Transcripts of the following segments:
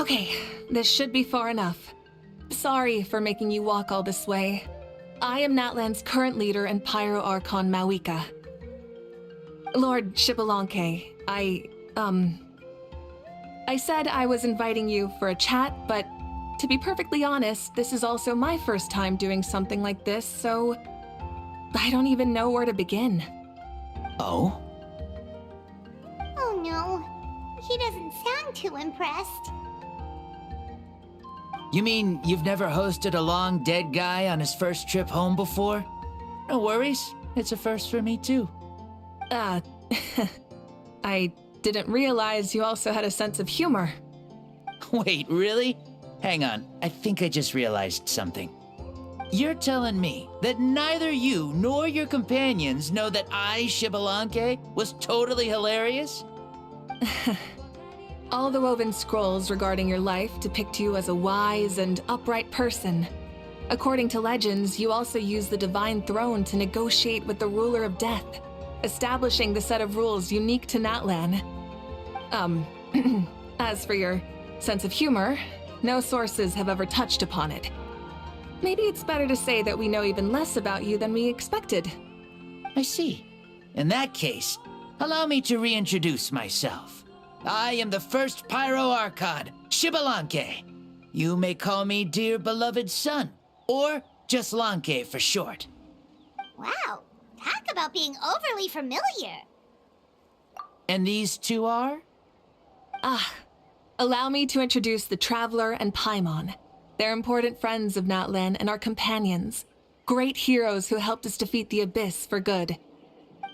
Okay, this should be far enough. Sorry for making you walk all this way. I am Natlan's current leader and Pyro Archon Mawika. Lord Shibalanke, I said I was inviting you for a chat, but to be perfectly honest, this is also my first time doing something like this, so I don't even know where to begin. Oh? Oh no, he doesn't sound too impressed. You mean you've never hosted a long dead guy on his first trip home before? No worries, it's a first for me too. I didn't realize you also had a sense of humor. Wait, really? Hang on, I think I just realized something. You're telling me that neither you nor your companions know that I, Shibalanke, was totally hilarious? All the woven scrolls regarding your life depict you as a wise and upright person. According to legends, you also use the Divine Throne to negotiate with the Ruler of Death, establishing the set of rules unique to Natlan. As for your sense of humor, no sources have ever touched upon it. Maybe it's better to say that we know even less about you than we expected. I see. In that case, allow me to reintroduce myself. I am the first Pyro Archon, Shibalanke. You may call me dear beloved son, or just Lanke for short. Wow, talk about being overly familiar. And these two are? Allow me to introduce the Traveler and Paimon. They're important friends of Natlan and our companions. Great heroes who helped us defeat the Abyss for good.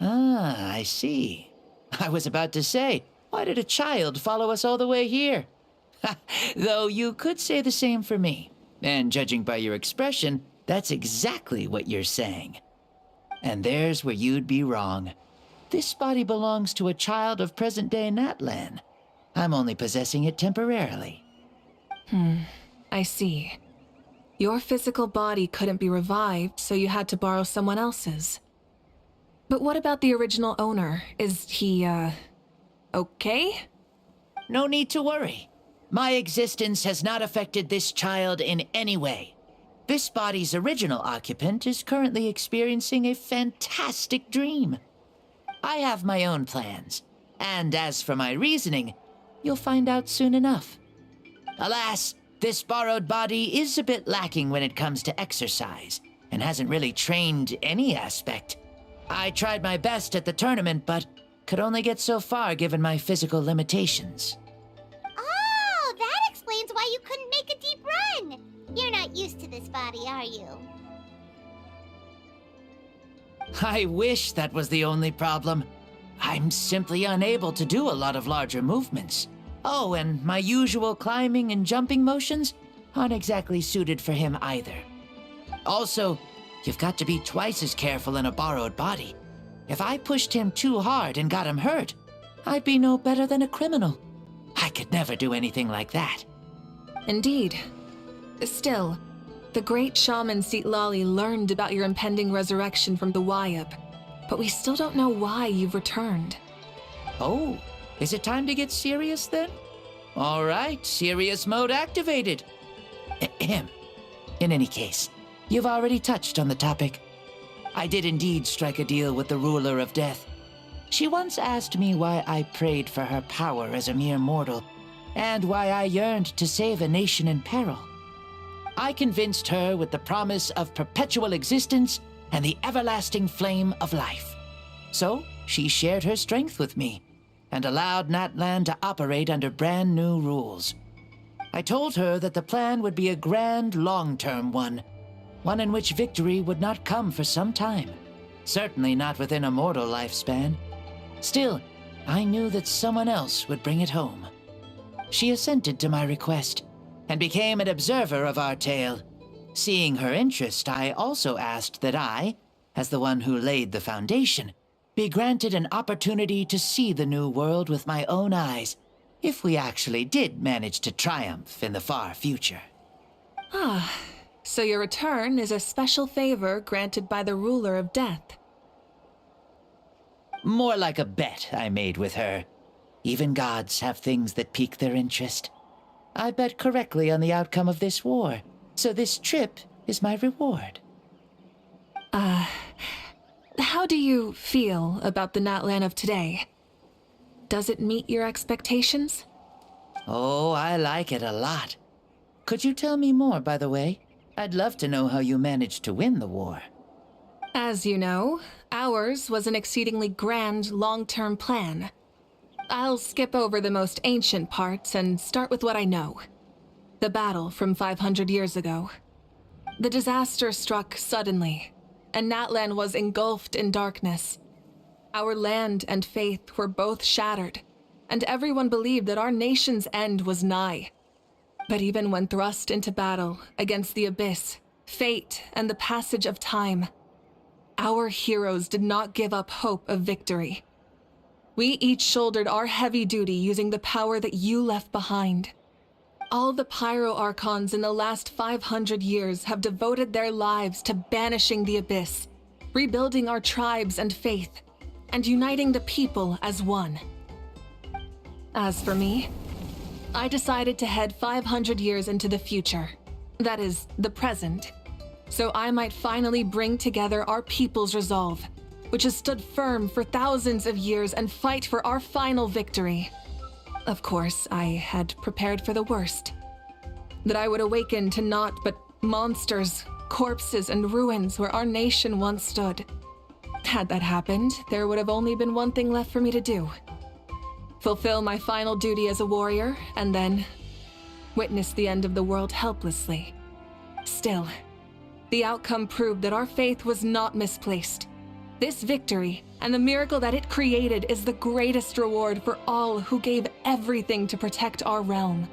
Ah, I see. I was about to say, why did a child follow us all the way here? Though you could say the same for me. And judging by your expression, that's exactly what you're saying. And there's where you'd be wrong. This body belongs to a child of present-day Natlan. I'm only possessing it temporarily. I see. Your physical body couldn't be revived, so you had to borrow someone else's. But what about the original owner? Is he, okay? No need to worry. My existence has not affected this child in any way. This body's original occupant is currently experiencing a fantastic dream. I have my own plans, and as for my reasoning, you'll find out soon enough. Alas, this borrowed body is a bit lacking when it comes to exercise, and hasn't really trained any aspect. I tried my best at the tournament, but could only get so far given my physical limitations. Oh, that explains why you couldn't make a deep run. You're not used to this body, are you? I wish that was the only problem. I'm simply unable to do a lot of larger movements. Oh, and my usual climbing and jumping motions aren't exactly suited for him either. Also, you've got to be twice as careful in a borrowed body. If I pushed him too hard and got him hurt, I'd be no better than a criminal. I could never do anything like that. Indeed. Still, the great shaman Seatlali learned about your impending resurrection from the Wayab, but we still don't know why you've returned. Oh, is it time to get serious then? All right, serious mode activated. Ahem. In any case, you've already touched on the topic. I did indeed strike a deal with the Ruler of Death. She once asked me why I prayed for her power as a mere mortal, and why I yearned to save a nation in peril. I convinced her with the promise of perpetual existence and the everlasting flame of life. So she shared her strength with me, and allowed Natlan to operate under brand new rules. I told her that the plan would be a grand, long-term one in which victory would not come for some time, certainly not within a mortal lifespan. Still, I knew that someone else would bring it home. She assented to my request, and became an observer of our tale. Seeing her interest, I also asked that I, as the one who laid the foundation, be granted an opportunity to see the new world with my own eyes, if we actually did manage to triumph in the far future. So your return is a special favor granted by the Ruler of Death. More like a bet I made with her. Even gods have things that pique their interest. I bet correctly on the outcome of this war, so this trip is my reward. How do you feel about the Natlan of today? Does it meet your expectations? Oh, I like it a lot. Could you tell me more, by the way? I'd love to know how you managed to win the war. As you know, ours was an exceedingly grand, long-term plan. I'll skip over the most ancient parts and start with what I know. The battle from 500 years ago. The disaster struck suddenly, and Natlan was engulfed in darkness. Our land and faith were both shattered, and everyone believed that our nation's end was nigh. But even when thrust into battle against the abyss, fate, and the passage of time, our heroes did not give up hope of victory. We each shouldered our heavy duty using the power that you left behind. All the Pyro Archons in the last 500 years have devoted their lives to banishing the abyss, rebuilding our tribes and faith, and uniting the people as one. As for me, I decided to head 500 years into the future, that is, the present, so I might finally bring together our people's resolve, which has stood firm for thousands of years, and fight for our final victory. Of course, I had prepared for the worst. That I would awaken to naught but monsters, corpses, and ruins where our nation once stood. Had that happened, there would have only been one thing left for me to do. Fulfill my final duty as a warrior, and then witness the end of the world helplessly. Still, the outcome proved that our faith was not misplaced. This victory, and the miracle that it created, is the greatest reward for all who gave everything to protect our realm.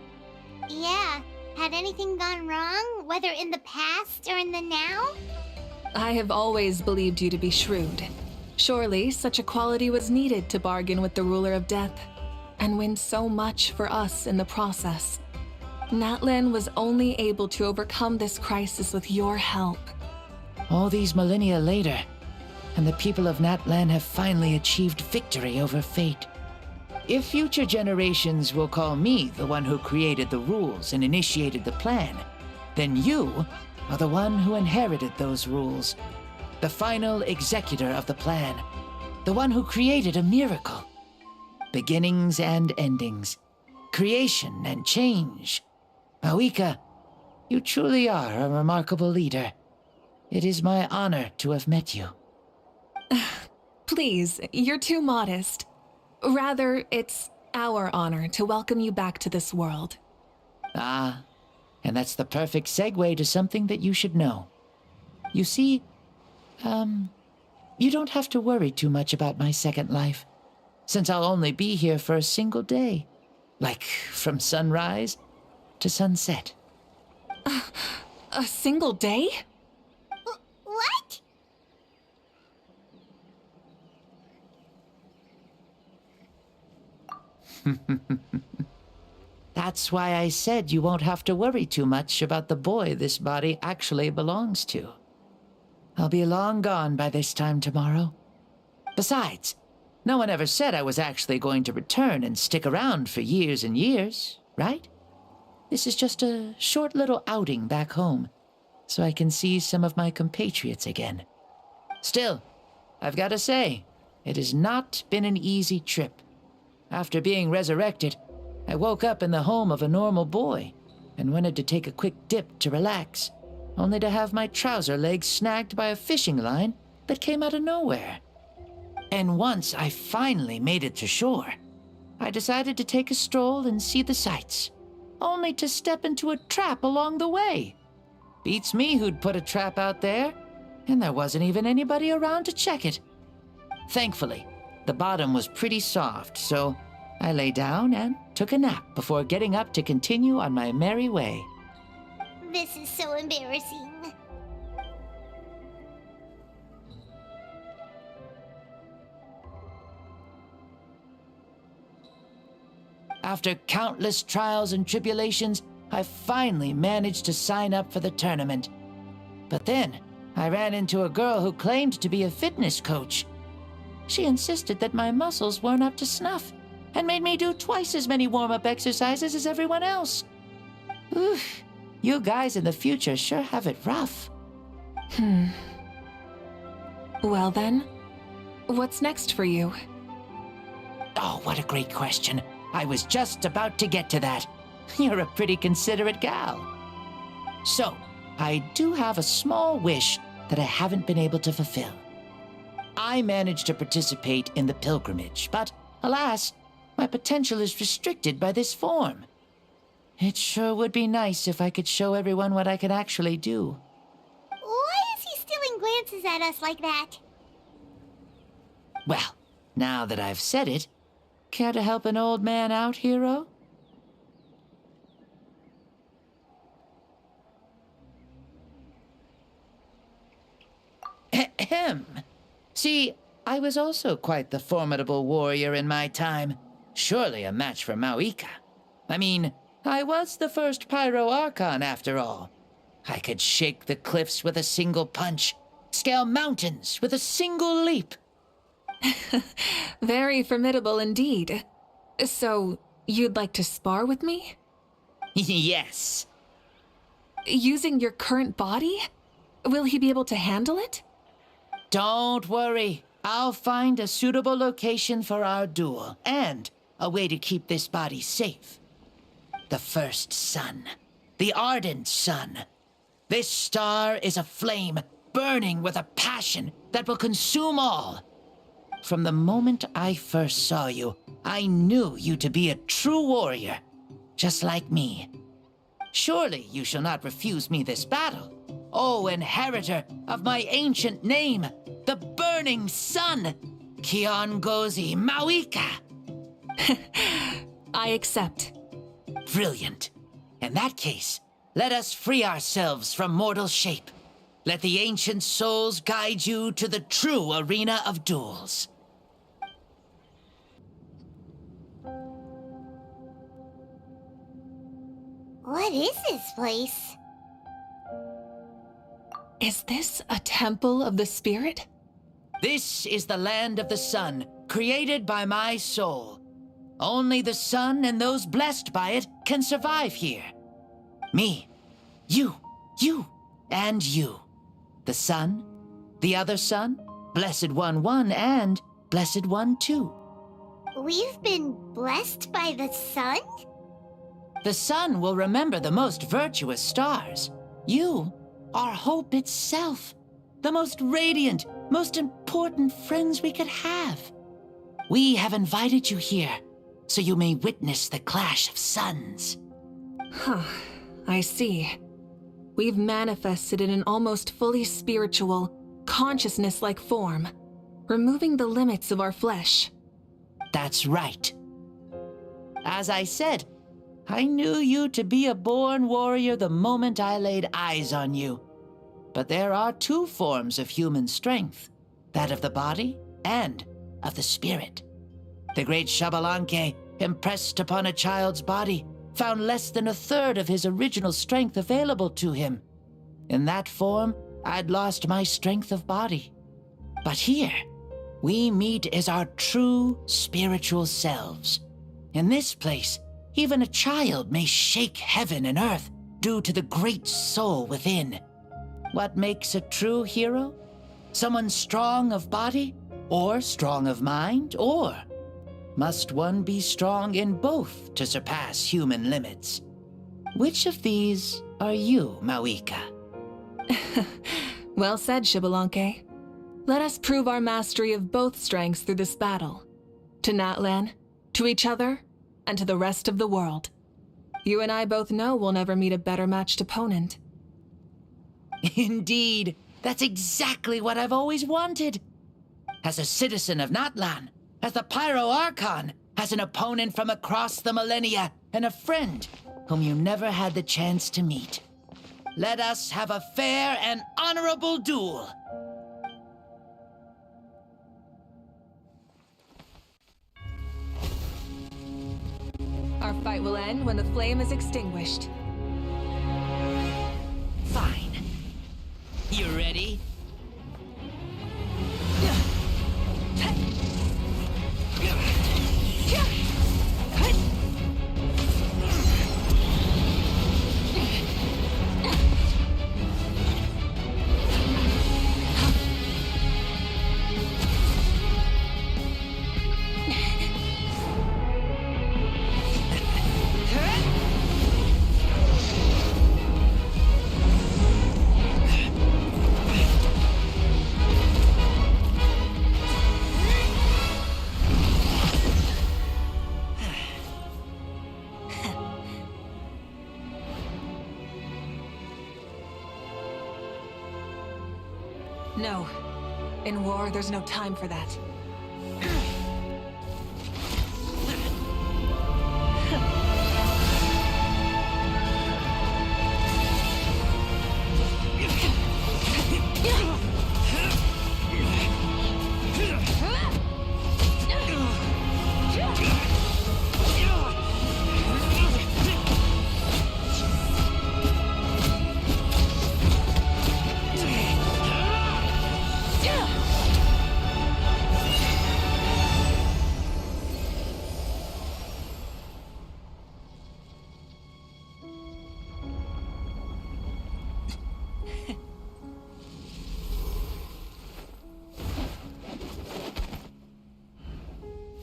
Yeah, had anything gone wrong, whether in the past or in the now? I have always believed you to be shrewd. Surely, such a quality was needed to bargain with the ruler of death, and win so much for us in the process. Natlan was only able to overcome this crisis with your help. All these millennia later, and the people of Natlan have finally achieved victory over fate. If future generations will call me the one who created the rules and initiated the plan, then you are the one who inherited those rules. The final executor of the plan. The one who created a miracle. Beginnings and endings. Creation and change. Awika, you truly are a remarkable leader. It is my honor to have met you. Please, you're too modest. Rather, it's our honor to welcome you back to this world. Ah, and that's the perfect segue to something that you should know. You see, you don't have to worry too much about my second life, since I'll only be here for a single day. Like, from sunrise to sunset. A single day? What? That's why I said you won't have to worry too much about the boy this body actually belongs to. I'll be long gone by this time tomorrow. Besides, no one ever said I was actually going to return and stick around for years and years, right? This is just a short little outing back home, so I can see some of my compatriots again. Still, I've got to say, it has not been an easy trip. After being resurrected, I woke up in the home of a normal boy and wanted to take a quick dip to relax, only to have my trouser legs snagged by a fishing line that came out of nowhere. And once I finally made it to shore, I decided to take a stroll and see the sights, only to step into a trap along the way. Beats me who'd put a trap out there, and there wasn't even anybody around to check it. Thankfully, the bottom was pretty soft, so I lay down and took a nap before getting up to continue on my merry way. This is so embarrassing. After countless trials and tribulations, I finally managed to sign up for the tournament. But then, I ran into a girl who claimed to be a fitness coach. She insisted that my muscles weren't up to snuff, and made me do twice as many warm-up exercises as everyone else. Oof, you guys in the future sure have it rough. Well then, what's next for you? Oh, what a great question. I was just about to get to that. You're a pretty considerate gal. So, I do have a small wish that I haven't been able to fulfill. I managed to participate in the pilgrimage, but alas, my potential is restricted by this form. It sure would be nice if I could show everyone what I can actually do. Why is he stealing glances at us like that? Well, now that I've said it, care to help an old man out, hero? Ahem. See, I was also quite the formidable warrior in my time. Surely a match for Mauika. I mean, I was the first Pyro Archon after all. I could shake the cliffs with a single punch, scale mountains with a single leap. Very formidable indeed. So, you'd like to spar with me? Yes. Using your current body? Will he be able to handle it? Don't worry. I'll find a suitable location for our duel, and a way to keep this body safe. The first sun. The ardent sun. This star is a flame, burning with a passion that will consume all. From the moment I first saw you, I knew you to be a true warrior, just like me. Surely you shall not refuse me this battle, O inheritor of my ancient name, the Burning Sun, Kiongozi Mauika. I accept. Brilliant. In that case, let us free ourselves from mortal shape. Let the ancient souls guide you to the true arena of duels. What is this place? Is this a temple of the spirit? This is the land of the sun, created by my soul. Only the sun and those blessed by it can survive here. Me, you, and you. The sun, the other sun, Blessed One 1, and Blessed One 2. We've been blessed by the sun? The sun will remember the most virtuous stars. You are hope itself, the most radiant, most important friends we could have. We have invited you here, so you may witness the clash of suns. Huh, I see. We've manifested in an almost fully spiritual, consciousness-like form, removing the limits of our flesh. That's right. As I said, I knew you to be a born warrior the moment I laid eyes on you. But there are two forms of human strength, that of the body and of the spirit. The great Xbalanque, impressed upon a child's body, found less than a third of his original strength available to him. In that form, I'd lost my strength of body. But here, we meet as our true spiritual selves. In this place, even a child may shake heaven and earth due to the great soul within. What makes a true hero? Someone strong of body, or strong of mind, or must one be strong in both to surpass human limits? Which of these are you, Mauika? Well said, Xbalanque. Let us prove our mastery of both strengths through this battle. To Natlan, to each other, and to the rest of the world. You and I both know we'll never meet a better matched opponent. Indeed, that's exactly what I've always wanted. As a citizen of Natlan, as the Pyro Archon, as an opponent from across the millennia, and a friend whom you never had the chance to meet. Let us have a fair and honorable duel. Our fight will end when the flame is extinguished. Fine. You ready? No. In war, there's no time for that.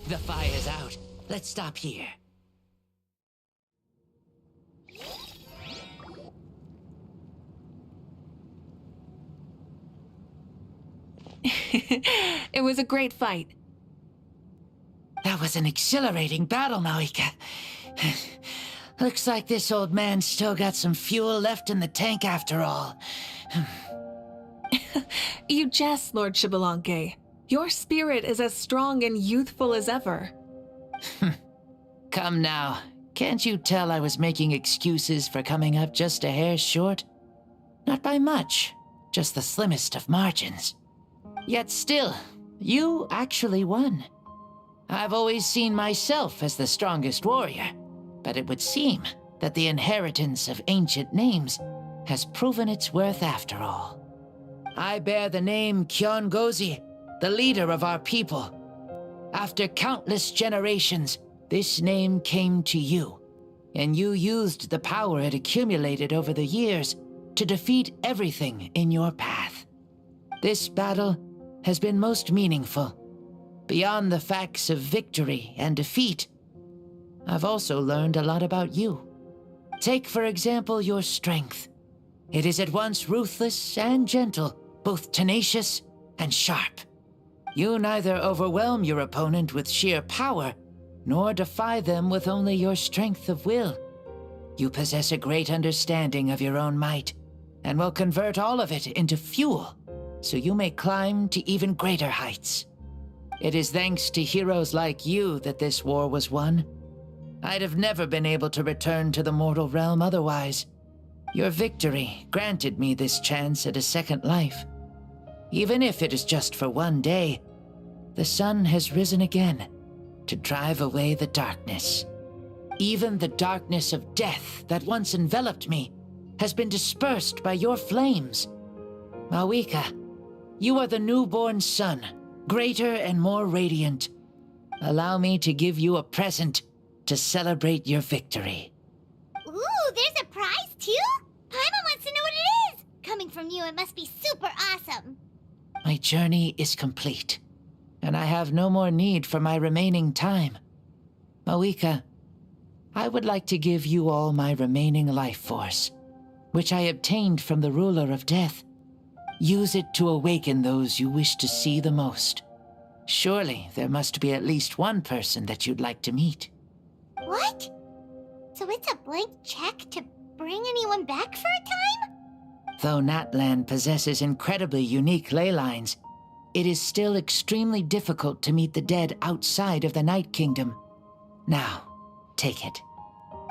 The fire's out. Let's stop here. It was a great fight. That was an exhilarating battle, Maika. Looks like this old man's still got some fuel left in the tank after all. You jest, Lord Xbalanque. Your spirit is as strong and youthful as ever. Come now. Can't you tell I was making excuses for coming up just a hair short? Not by much, just the slimmest of margins. Yet still, you actually won. I've always seen myself as the strongest warrior, but it would seem that the inheritance of ancient names has proven its worth after all. I bear the name Kiongozi, the leader of our people. After countless generations, this name came to you, and you used the power it accumulated over the years to defeat everything in your path. This battle has been most meaningful. Beyond the facts of victory and defeat, I've also learned a lot about you. Take, for example, your strength. It is at once ruthless and gentle, both tenacious and sharp. You neither overwhelm your opponent with sheer power, nor defy them with only your strength of will. You possess a great understanding of your own might, and will convert all of it into fuel, so you may climb to even greater heights. It is thanks to heroes like you that this war was won. I'd have never been able to return to the mortal realm otherwise. Your victory granted me this chance at a second life. Even if it is just for one day, the sun has risen again to drive away the darkness. Even the darkness of death that once enveloped me has been dispersed by your flames. Mawika, you are the newborn sun, greater and more radiant. Allow me to give you a present to celebrate your victory. Ooh, there's a prize too? Paimon wants to know what it is! Coming from you, it must be super awesome. My journey is complete, and I have no more need for my remaining time. Mawika, I would like to give you all my remaining life force, which I obtained from the ruler of death. Use it to awaken those you wish to see the most. Surely there must be at least one person that you'd like to meet. What? So it's a blank check to bring anyone back for a time? Though Natlan possesses incredibly unique ley lines, it is still extremely difficult to meet the dead outside of the Night Kingdom. Now, take it.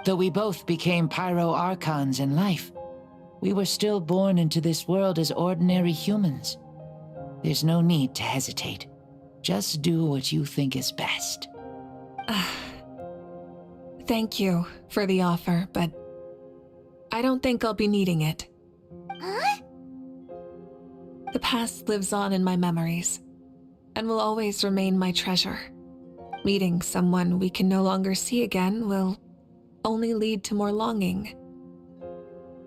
Though we both became Pyro-Archons in life, we were still born into this world as ordinary humans. There's no need to hesitate. Just do what you think is best. Thank you for the offer, but I don't think I'll be needing it. Huh? The past lives on in my memories, and will always remain my treasure. Meeting someone we can no longer see again will only lead to more longing.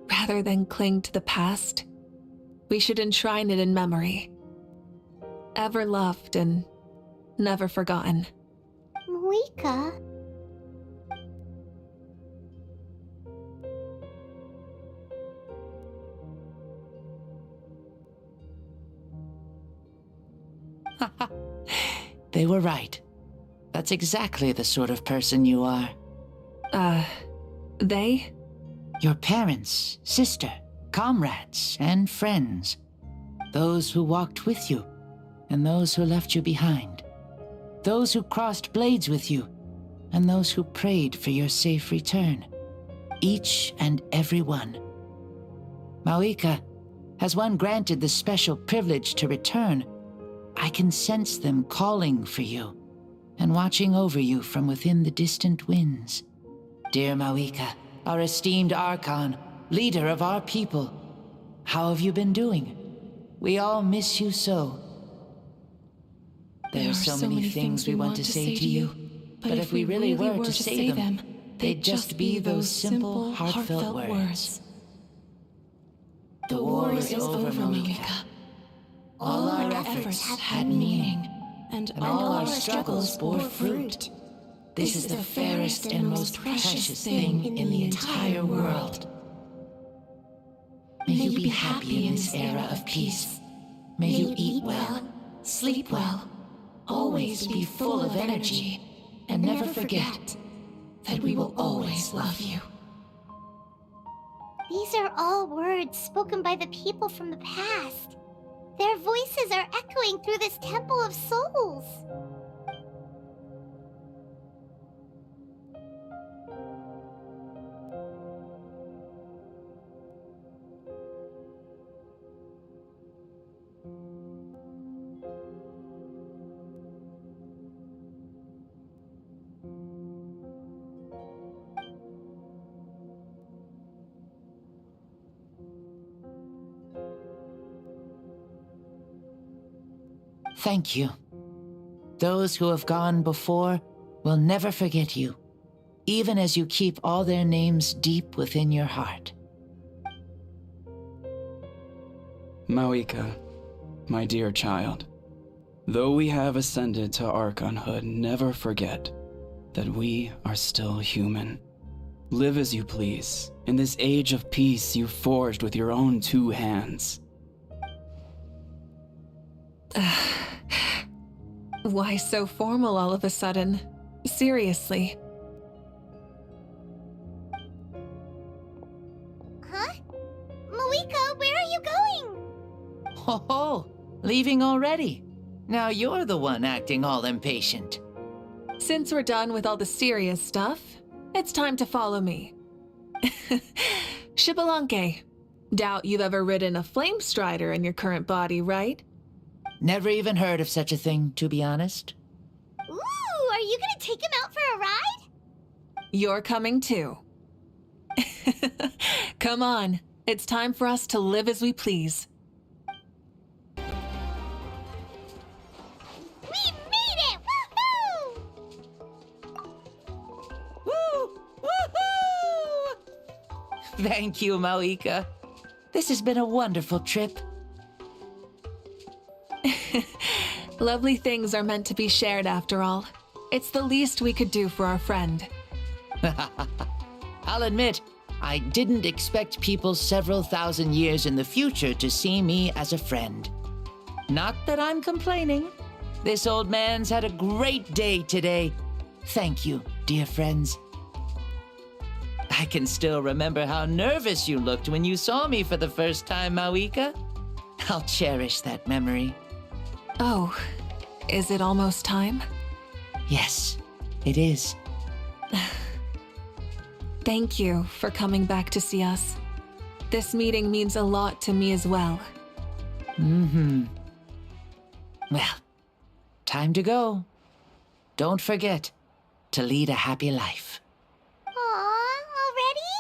Rather than cling to the past, we should enshrine it in memory. Ever loved and never forgotten. Mawika? They were right. That's exactly the sort of person you are. They? Your parents, sister, comrades, and friends. those who walked with you, and those who left you behind, those who crossed blades with you, and those who prayed for your safe return. Each and every one. Mauika, as one granted the special privilege to return, I can sense them calling for you and watching over you from within the distant winds. Dear Mauika, our esteemed Archon, leader of our people, how have you been doing? We all miss you so. There are so many things we want to say to you, but if we really were to say them, they'd just be those simple, heartfelt words. The war is over, Mauika. All our efforts had meaning, and all our struggles bore fruit. This is the fairest and most precious thing in the entire world. May you be happy in this era of peace. May you eat well, sleep well, always be full of energy, and never forget that we will always love you. These are all words spoken by the people from the past. Their voices are echoing through this Temple of Souls. Thank you. Those who have gone before will never forget you, even as you keep all their names deep within your heart. Mauika, my dear child, though we have ascended to Archonhood, never forget that we are still human. Live as you please, in this age of peace you forged with your own 2 hands. Why so formal all of a sudden? Seriously. Huh? Mauika, where are you going? Ho ho! Leaving already? Now you're the one acting all impatient. Since we're done with all the serious stuff, it's time to follow me. Xbalanque, doubt you've ever ridden a flame strider in your current body, right? Never even heard of such a thing, to be honest. Ooh, are you gonna take him out for a ride? You're coming too. Come on, it's time for us to live as we please. We made it! Woohoo! Woo! Woohoo! Thank you, Mauika. This has been a wonderful trip. Lovely things are meant to be shared after all. It's the least we could do for our friend. I'll admit, I didn't expect people several thousand years in the future to see me as a friend. Not that I'm complaining. This old man's had a great day today. Thank you, dear friends. I can still remember how nervous you looked when you saw me for the first time, Mauika. I'll cherish that memory. Oh, is it almost time? Yes, it is. Thank you for coming back to see us. This meeting means a lot to me as well. Mm-hmm. Well, time to go. Don't forget to lead a happy life. Aw, already?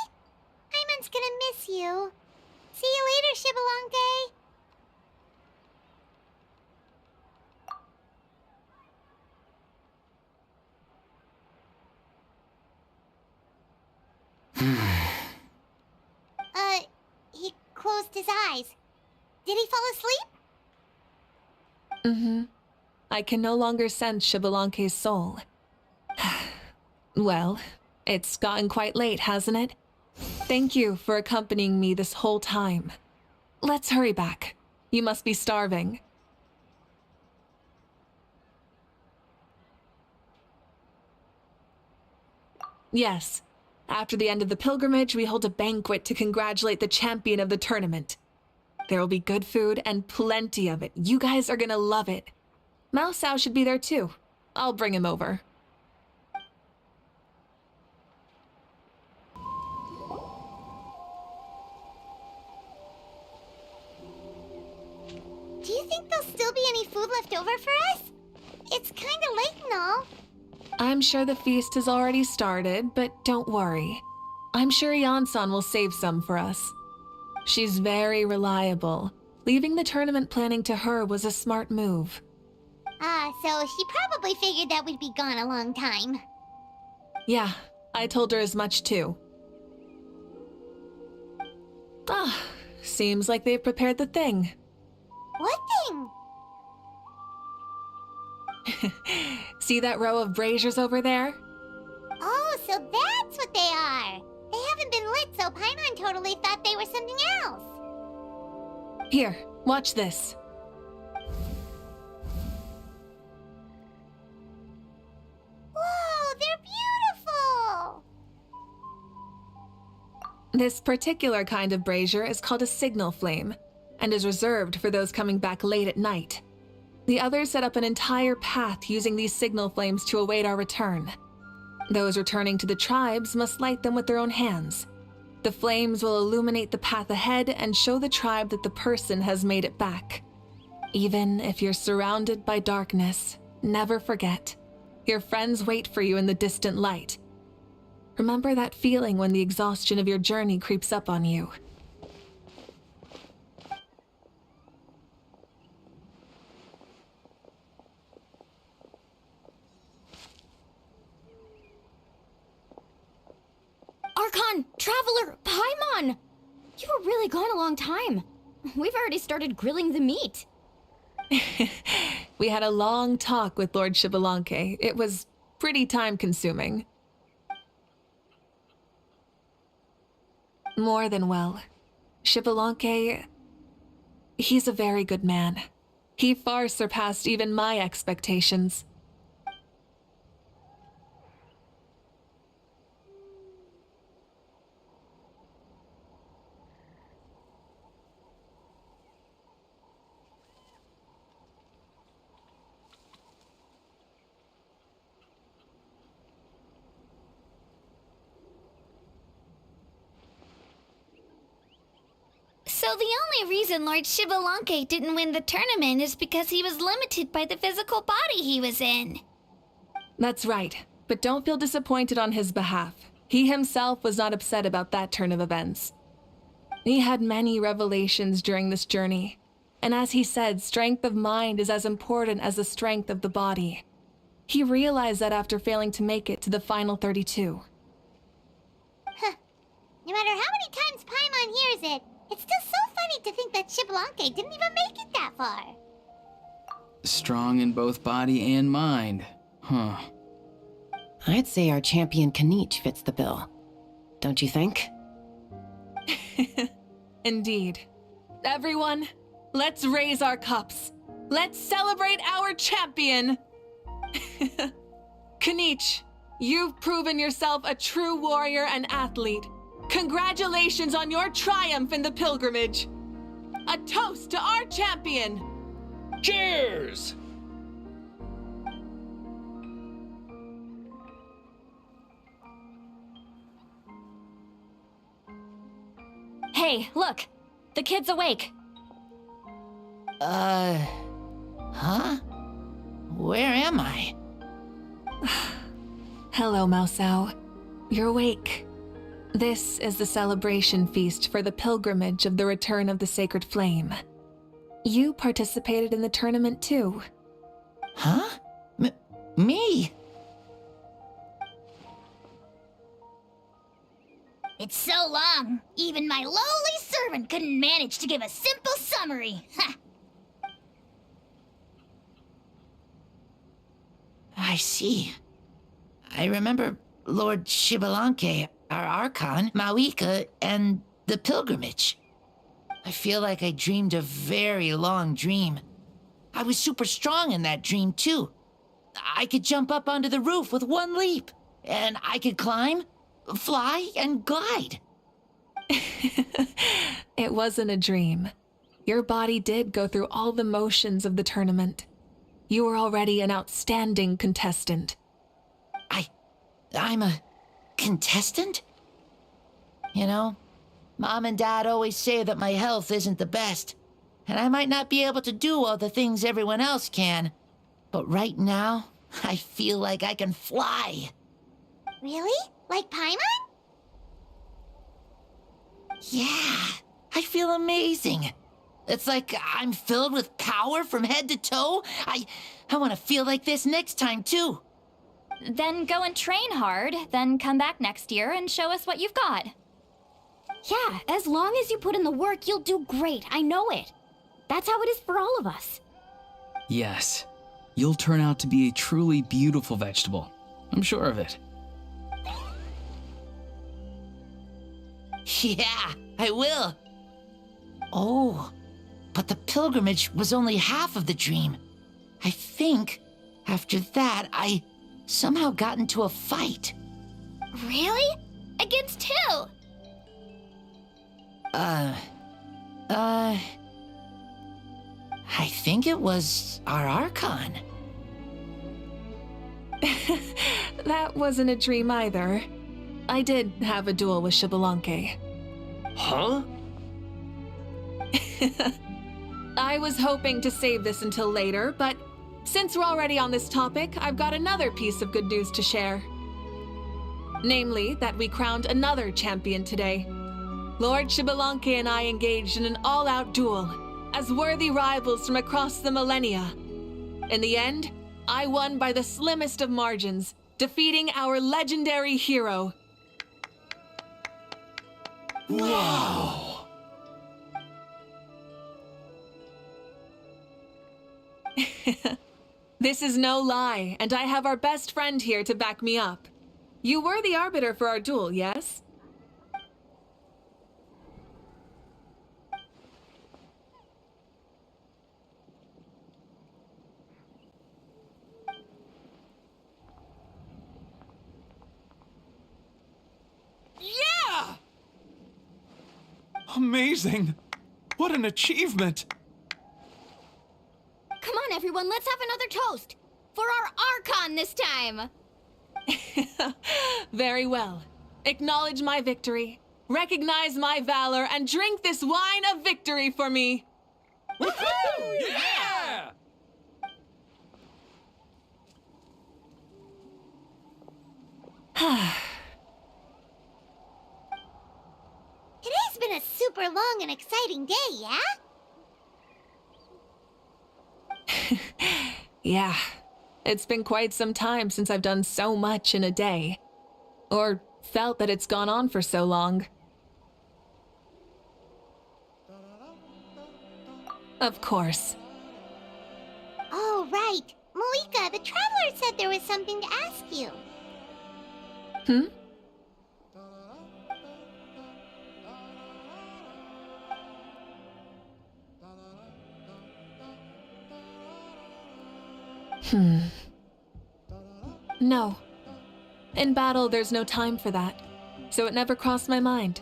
Hyman's gonna miss you. See you later, Xbalanque. He closed his eyes. Did he fall asleep? Mm-hmm. I can no longer sense Xbalanque's soul. Well, it's gotten quite late, hasn't it? Thank you for accompanying me this whole time. Let's hurry back. You must be starving. Yes. After the end of the pilgrimage, we hold a banquet to congratulate the champion of the tournament. There will be good food and plenty of it. You guys are gonna love it. Mao Sao should be there too. I'll bring him over. Do you think there'll still be any food left over for us? It's kinda late and all. I'm sure the feast has already started, but don't worry. I'm sure Yansan will save some for us. She's very reliable. Leaving the tournament planning to her was a smart move. So she probably figured that we'd be gone a long time. Yeah, I told her as much too. Seems like they've prepared the thing. What thing? See that row of braziers over there? Oh, so that's what they are. They haven't been lit, so Paimon totally thought they were something else. Here, watch this. Whoa, they're beautiful! This particular kind of brazier is called a signal flame, and is reserved for those coming back late at night. The others set up an entire path using these signal flames to await our return. Those returning to the tribes must light them with their own hands. The flames will illuminate the path ahead and show the tribe that the person has made it back. Even if you're surrounded by darkness, never forget. Your friends wait for you in the distant light. Remember that feeling when the exhaustion of your journey creeps up on you. Hearken, Traveler, Paimon! You were really gone a long time. We've already started grilling the meat. We had a long talk with Lord Shibalanke. It was pretty time-consuming. More than well. Shibalanke, he's a very good man. He far surpassed even my expectations. So the only reason Lord Shibalanke didn't win the tournament is because he was limited by the physical body he was in. That's right, but don't feel disappointed on his behalf. He himself was not upset about that turn of events. He had many revelations during this journey, and as he said, strength of mind is as important as the strength of the body. He realized that after failing to make it to the final 32. No matter how many times Paimon hears it, it's still so funny to think that Shibalanke didn't even make it that far. Strong in both body and mind. Huh. I'd say our champion Kanich fits the bill. Don't you think? Indeed. Everyone, let's raise our cups. Let's celebrate our champion! Kanich, you've proven yourself a true warrior and athlete. Congratulations on your triumph in the pilgrimage. A toast to our champion! Cheers! Hey, look! The kid's awake. Huh? Where am I? Hello, Mao Sao. You're awake. This is the celebration feast for the pilgrimage of the return of the sacred flame. You participated in the tournament too. Huh? Me? It's so long, even my lowly servant couldn't manage to give a simple summary. Ha! I see. I remember Lord Shibalanke, our Archon, Mawika, and the pilgrimage. I feel like I dreamed a very long dream. I was super strong in that dream, too. I could jump up onto the roof with one leap, and I could climb, fly, and glide. It wasn't a dream. Your body did go through all the motions of the tournament. You were already an outstanding contestant. I'm a contestant? You know, Mom and Dad always say that my health isn't the best, and I might not be able to do all the things everyone else can. But right now, I feel like I can fly. Really? Like Paimon? Yeah, I feel amazing. It's like I'm filled with power from head to toe. I want to feel like this next time, too. Then go and train hard, then come back next year and show us what you've got. Yeah, as long as you put in the work, you'll do great. I know it. That's how it is for all of us. Yes, you'll turn out to be a truly beautiful vegetable. I'm sure of it. Yeah, I will. Oh, but the pilgrimage was only half of the dream. I think after that, I somehow got into a fight. Really? Against who? I think it was our Archon. That wasn't a dream either. I did have a duel with Xbalanque. Huh? I was hoping to save this until later, but since we're already on this topic, I've got another piece of good news to share. Namely, that we crowned another champion today. Lord Xbalanque and I engaged in an all-out duel, as worthy rivals from across the millennia. In the end, I won by the slimmest of margins, defeating our legendary hero. Wow! This is no lie, and I have our best friend here to back me up. You were the arbiter for our duel, yes? Yeah! Amazing! What an achievement! Come on, everyone, let's have another toast. For our Archon this time. Very well. Acknowledge my victory, recognize my valor, and drink this wine of victory for me. Woohoo! Yeah! Today's been a super long and exciting day, yeah? Yeah, it's been quite some time since I've done so much in a day. Or felt that it's gone on for so long. Of course. Oh, right. Malika, the Traveler said there was something to ask you. Hmm? No. In battle, there's no time for that, so it never crossed my mind.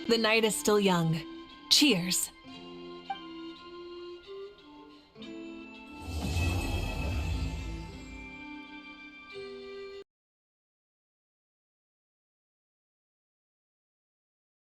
The night is still young. Cheers.